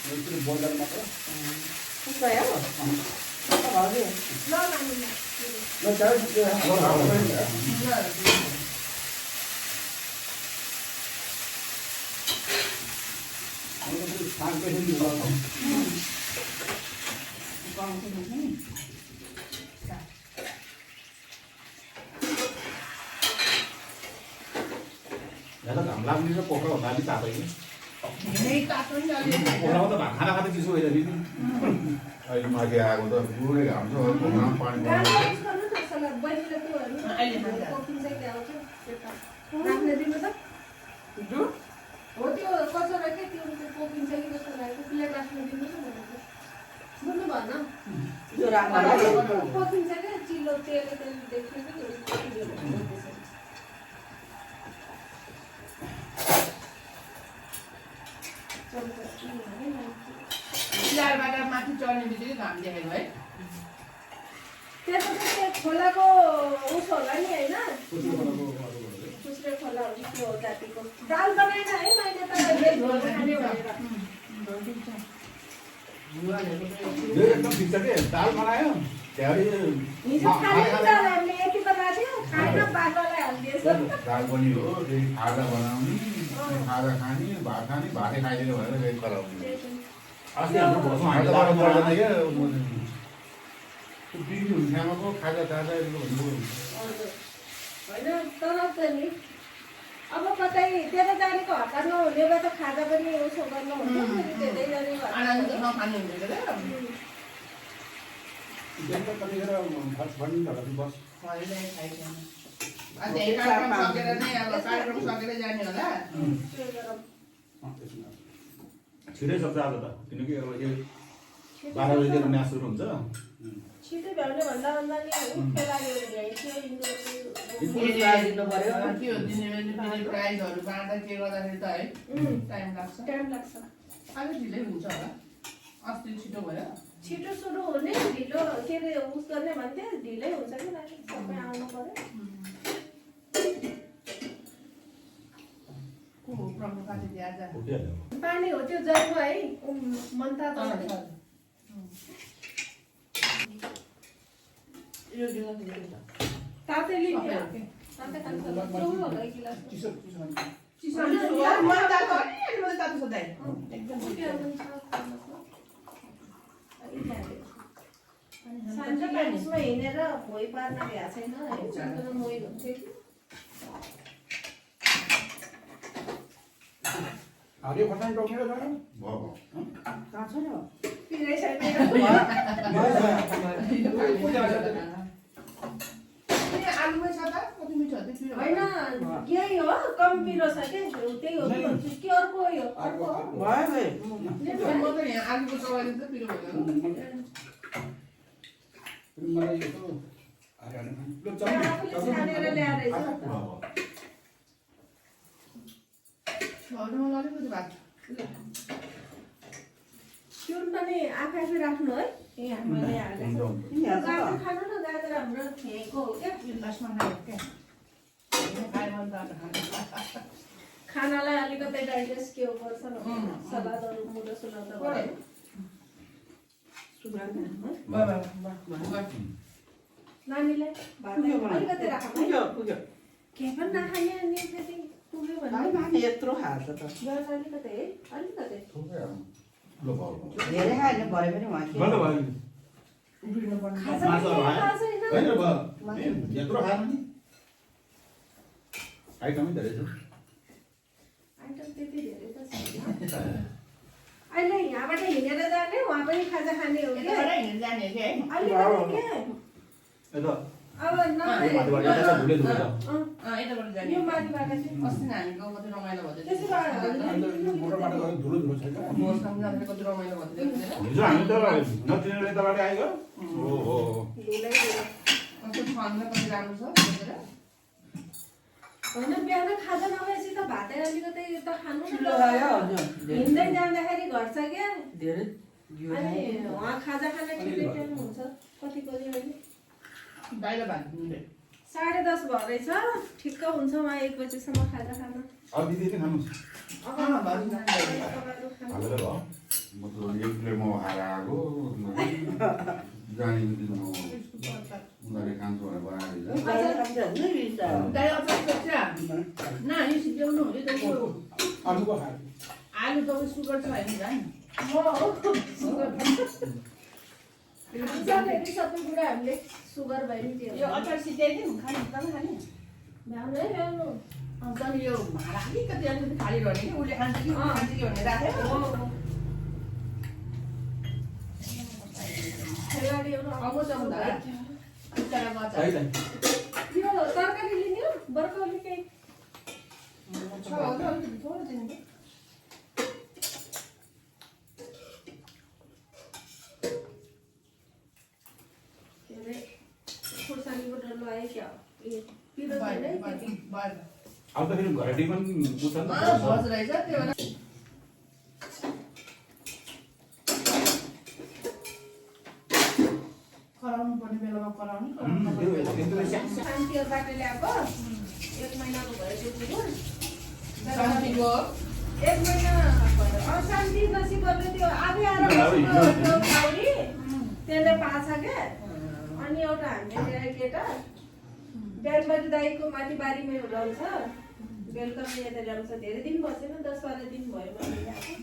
यसरी बजार मात्र खुवायो हजुर ल चाय ज्यादा घाम लाग्ने र पोखरा भन्दा अलिक तातो कि पोखरामा त खाना खाँदा चिसो भइरहेको थियो अहिले माथि आएको त पुरै घाम छ घुम्न पानी राख्ने दिनु त हो त्यो कचरा के त्यो पोकिन्छ कि जस्तो लागेको प्लेट राख्ने दिनु त भनेको बुझ्नु भएन त्यो राख्न पोकिन्छ क्या चिल्लो तेल देख्यो कि चिलारबाट माथि चढ्ने बित्तिकै घाम देखेको है त्यसो त त्यो खोलाको उस होला नि होइन दोस्रो खोला हो जातिको दाल बनाएन है मैले त खाने भनेर एकदम ठिक छ के दाल बनायो हिजो खाने दाल हामीले यति बनाएको थियो खाएन बाख्रालाई हालिदिएछ दाल पनि हो फेरि खाजा बनाउने खाजा खाने भात खाइदिनु भनेर फेरि कराउने अस्ति हाम्रो भोजमा खाजा हामी बनाउनु पर्दैन दाल क्या बिक्री हुने ठाउँमा खाजा ताजा भन्नु होइन तर पनि अब कतै त्यता जानेको हतार नहुने भए त खाजा पनि उसो गर्नु हुन्छ धेरै जाने आनन्द नखानु हुँदैन बेलुका कतिखेर भन्नु होला बस कार्यक्रम सकेर नै अब कार्यक्रम सकेर जाने होला छिटै सक्छ आज त किनकि अब यो 12 बजीतिर म्याच सुरु हुन्छ छिटो भ्याउने भन्दा भन्दा नि खेलाडीहरू भ्याइसक्यो दिनु पर्यो त्यो दिने प्राइजहरू बाँड्दा के गर्दाखेरि त है टाइम लाग्छ आज ढिलै हुन्छ होला अस्ति छिटो भयो छिटो सुरु हुने ढिलो के अरे उस गर्ने भन्थे ढिलै हुन्छ कि सबै आउनु पर्यो प्रमुख अतिथि आज पानी हो त्यो जगमा है मनता तातै लिन्थ्यो तातै खान्छ चिसो सानो पानीमा हिँडेर भोइ पार्न भ्या छैन है मोही हुन्थ्यो कि हरियो खोर्सानी टोकेर जानु भयो कहाँ छ नि पिरै छैन आलुमै छ त कति मिठो हुन्छ पिरो होइन यही हो कम पिरो छ के त्यही हो कि अर्को हो यो अर्को भयो म त यहाँ आलुको चौराली त पिरो भएन मलाई यो ल छानेर ल्याएर घरमा अलिकति भात चुन पनि आफै आफै राख्नु है यहाँ मैले हालेको गाजर खानु न गाजर हाम्रो यहीँको हो क्या लास्टमा खायो क्या खायो भने त खानालाई अलिकति डाइजेस्ट के गर्छ न सलादहरू मुडो सुलाद नानीलाई भात अलिकति राख्नु के पनि नखाने अनि फेरि पुग्यो भने यत्रो खान्छ त अलिकति है अलिकति ल भयो धेरै खायो भने भयो पनि बन्द उहाँ भयो उब्रिनु पर्ने खाजा माछा पनि भयो। थाहा छैन होइन भयो यत्रो खाएन नि आइटमै धेरै छ आइटम त्यति धेरै त छैन अहिले यहाँबाट हिँडेर जाने वहाँ पनि खाजा खाने हो कि यताबाट हिँडेर जाने कि है अलिकति के यता अब माथिबाट यता धुले धुले छ यताबाट जाने यो माथिबाट चाहिँ अस्ति हामी गाउँमा चाहिँ रमाइलो भयो त्यसो भए मोटरबाट गयो धुलो धुलो छैन मौसम जाँदा कति रमाइलो भयो देख्दैन हिजो हामी त नचिनेर यताबाट आयो ओहो कति फन्दा कति राम्रो छ देखेर होइन बिहान खाजा नभएपछि त भातै अलिकति त खानु न ठुलो खायो हजुर हिँड्दै जाँदाखेरि घट्छ क्या धेरै अनि उहाँ खाजा खान छिटै टाइम हुन्छ कति बजी होइन बाहिर भात दिनुले 10:30 भएछ ठिक्क हुन्छ उहाँ 1 बजेसम्म खाजा खान अब दिदी खानुहोस् अगाडि हालेर भयो म त एक प्लेट मोमो खाएर आएको जाने बित्तिकै म उनीहरूले खान्छ भनेर बनाएर दाइ अचार सक्छ न यो सिध्याउनु यो त आलुको खायो आलु तपाईँ सुगर छ होइन दाइ जानेरी सबै कुरा हामीले सुगर भयो नि त्यो यो अचार सिध्याइदिउँ खाने तपाईँ खाने भ्याउनु है भ्याउनु अन्त यो भाँडा अलिकति अलिकति खाली रहने कि उसले खान्छ कि खान्छ कि भनेर राखेको खेलाडी एउटा आउँछ हुँदा अचारमा अचार है दाइ यो तरकारी लिने हो बर्काउली केही छ अलिकति थोरै दिनु के अरे खुर्सानीको डल्लो आयो क्या पिरो छैन है अब त फेरि भेराइटी पनि बुझ्छ नि त भज रहेछ त्यो भएर कराउनु पर्ने बेलामा कराउने शान्तिबाट ल्याएको 1 महिनाको भयो त्यो कुकुर शान्तिको 1 महिना भयो शान्ति नसिबले त्यो आफै आएर बसेको त्यो गाउरी त्यसले पाछ के अनि एउटा हामीले ल्याए केटा बिहानबाट दाइको माथि बारीमै रहन्छ बेलुका पनि यता ल्याउँछ धेरै दिन बसेन 10-12 दिन भयो मैले ल्याएको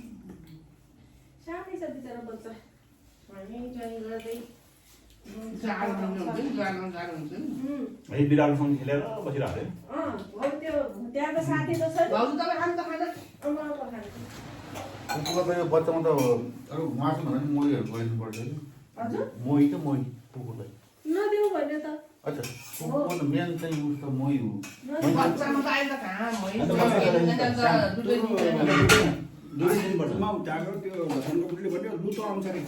सानै छ बिचरा बच्चा हामी ट्राई गर्दै जाडो हुन्छ है बिरालोसँग खेलेर बसिरहेको हो त्यो त्यहाँ त साथी त छ नि भाउजू तपाईँ खानु त खाना अमाको खान्छ कुकुरलाई त यो बच्चामा त अरू मासु भन्दा पनि मोहीहरू गरिदिनुपर्छ कि हजुर मोही त मोही कुकुरलाई नदेऊ भने त अच्छा कुकुरको त मेन चाहिँ उस त मोही हो बच्चामा त अहिले त कहाँ दुधै दुई दिनपर्छ म त्यहाँको त्यो सनकोटले भन्यो लुतो आउँछ अरे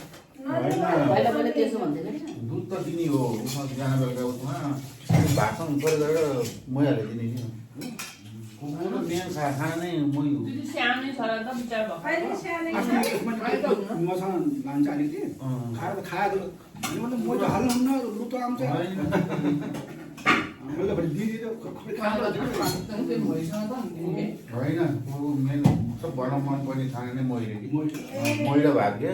पहिला पहिला त्यसो भन्दैन नि दुध त दिने हो उसमा बिहान बेलुका उसमा भातसँग प्रयोग गरेर मोहीहालेर दिने कि कुकुरको मेन खाना नै मोही हो दिदी सानै छ र त बिचार भएको अहिले सानै छ मसँग लान्छ अलिकति खाएर त खाएको मैले म त हाल्नुहुन्न लुतो आउँछ मैले भने दिदी त भइसँग त होइन कुकुरको मेन सब भन्न मन पर्ने खाना नै मोहीले कि मोही र भात के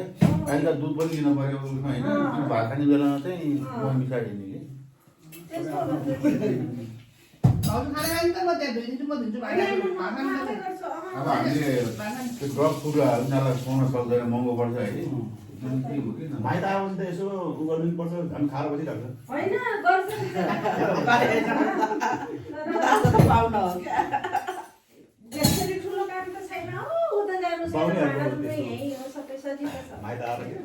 अहिले त दुध पनि दिनु पऱ्यो उसमा होइन त्यो भात खाने बेलामा चाहिँ मोही मिसाइदिने कि त्यस्तो भन्दै भाउजू खाना खाने त म त्यहाँ धुइदिन्छु म धुन्छु भाइ अब हामीले त्यो ड्रग फुड उनीहरूलाई खुवाउन सक्दैन महँगो पर्छ होइन अनि के हो कि माइत आयो भने त यसो उ गरिदिनु पर्छ झन् खाएर बसिरहेको होइन गर्छ पाउन हो क्या त्यसरी ठुलो काम त छैन हो उता जानु छैन यही हो सबै सजिलो छ माइत आएर के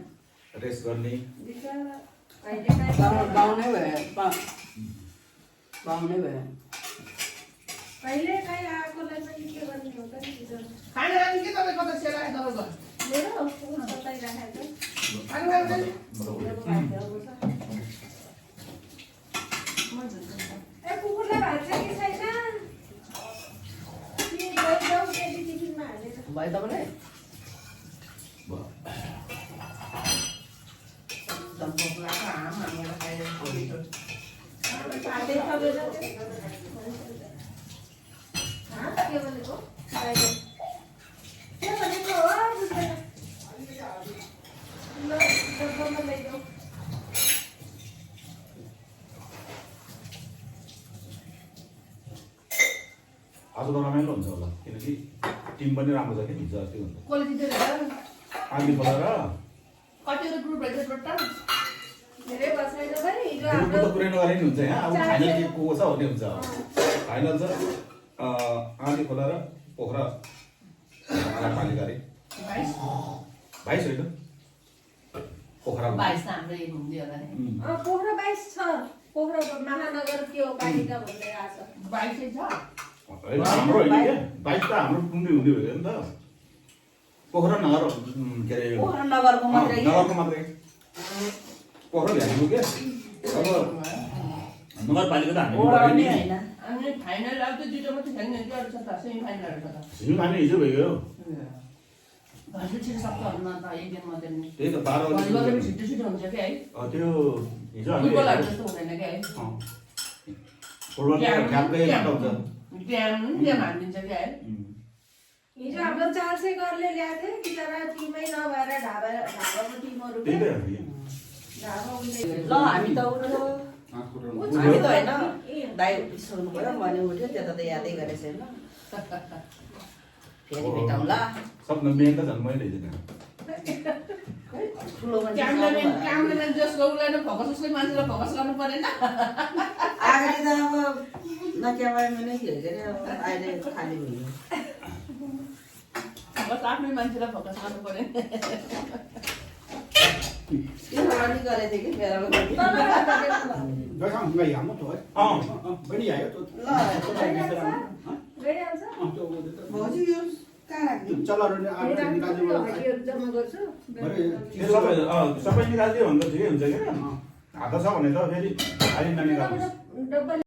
रेस्ट गर्ने बिचरा अहिले काहीँ पाउनै भयो पाउनै भयो कहिले काहीँ आएकोलाई पनि के गर्ने हो त नि बिचरा खाना खाने के तपाईँ कता सेलाए तपाईँको मेरो बताइराखेको खाना खाने ए कुकुरलाई भात छ कि छैन कि गइजाऊ केटी टिफिनमा हालेर भयो तपाईँलाई भातै खबेर के भनेको बाहिर के भनेको हो बुझ्दैन ल डब्बामा लैजाऊ आज त रमाइलो हुन्छ होला किनकि टिम पनि राम्रो छ कि हिजो अस्ति भन्दा कसले जितेर आगे बोलाएर कतिवटा ग्रुप रहेछ टोटल धेरै बसाइ नभए हिजो ग्रुपको हाम्रो त पुरै नगरे नि हुन्छ यहाँ अब फाइनल के को छ भन्ने हुन्छ फाइनल छ आँधी खोला र पोखरा नगरपालिका रे 22 होइन पोखरा 22 त हाम्रै हुँदै होला नि पोखरा 22 छ पोखरा महानगर के हो पालिका भन्दै आछ 22 छ होइन हाम्रो होइन क्या 22 त हाम्रो टुङ्गे हुँदै भयो नि त पोखरा नगर के अरे पोखरा नगरको मात्रै नगरको मात्रै पोखरा भ्याएको क्या अब नगरपालिका त हामी ओडा गऱ्यो नि नि होइन अनि फाइनल अब त्यो दुईटा मात्रै खेल्ने कि अरू छ त सेमी फाइनलहरू छ त हिजो हामी हिजो भइगयो हजुर छिटो सक्छ न त एक दिन मात्रै नि त्यही त 12 भलिबल पनि बजी छिटो छिटो हुन्छ कि है त्यो हिजो हामीले फुटबलहरू जस्तो हुँदैन कि है फुटबल ठ्याक्कै हटाउँछ ट्याम हानिदिन्छ क्या है हिजो हाम्रो 400 घरले ल्याएको थियो बिचरा टिमै नभएर ढाबाको टिमहरू त्यही त हो नि। ढाबा उसले ल हामी त उठ्यो हामी त होइन दाइ सुन्नु पऱ्यो मैले उठ्यो त्यो त यादै गरेको छैन फेरि भेटौँला सपना बिहान त झन् मैले दिएन ठुलो मान्छे क्यामराम्यान जसको उसलाई नै फोकस उसकै मान्छेलाई फोकस गर्नु परेन अगाडि त अब नक्यामराम्यानै थियो के अरे अब अहिले खाली भयो बस आफ्नै मान्छेलाई फोकस गर्नु परेन त्यो अगाडि गरेको थियो कि मेरोमा गइसक्यो भाइ हाम्रो त है बनि आयो त ल गइहाल्छ भाउजू यो कहाँ राख्ने चल्लाहरू निकाल्नु हड्डीहरू जम्मा गर्छु त्यो सबै निकालिदियो भने त ठिकै हुन्छ क्या हात छ भने त फेरि अहिले ननिकाल्नुहोस् डब्बा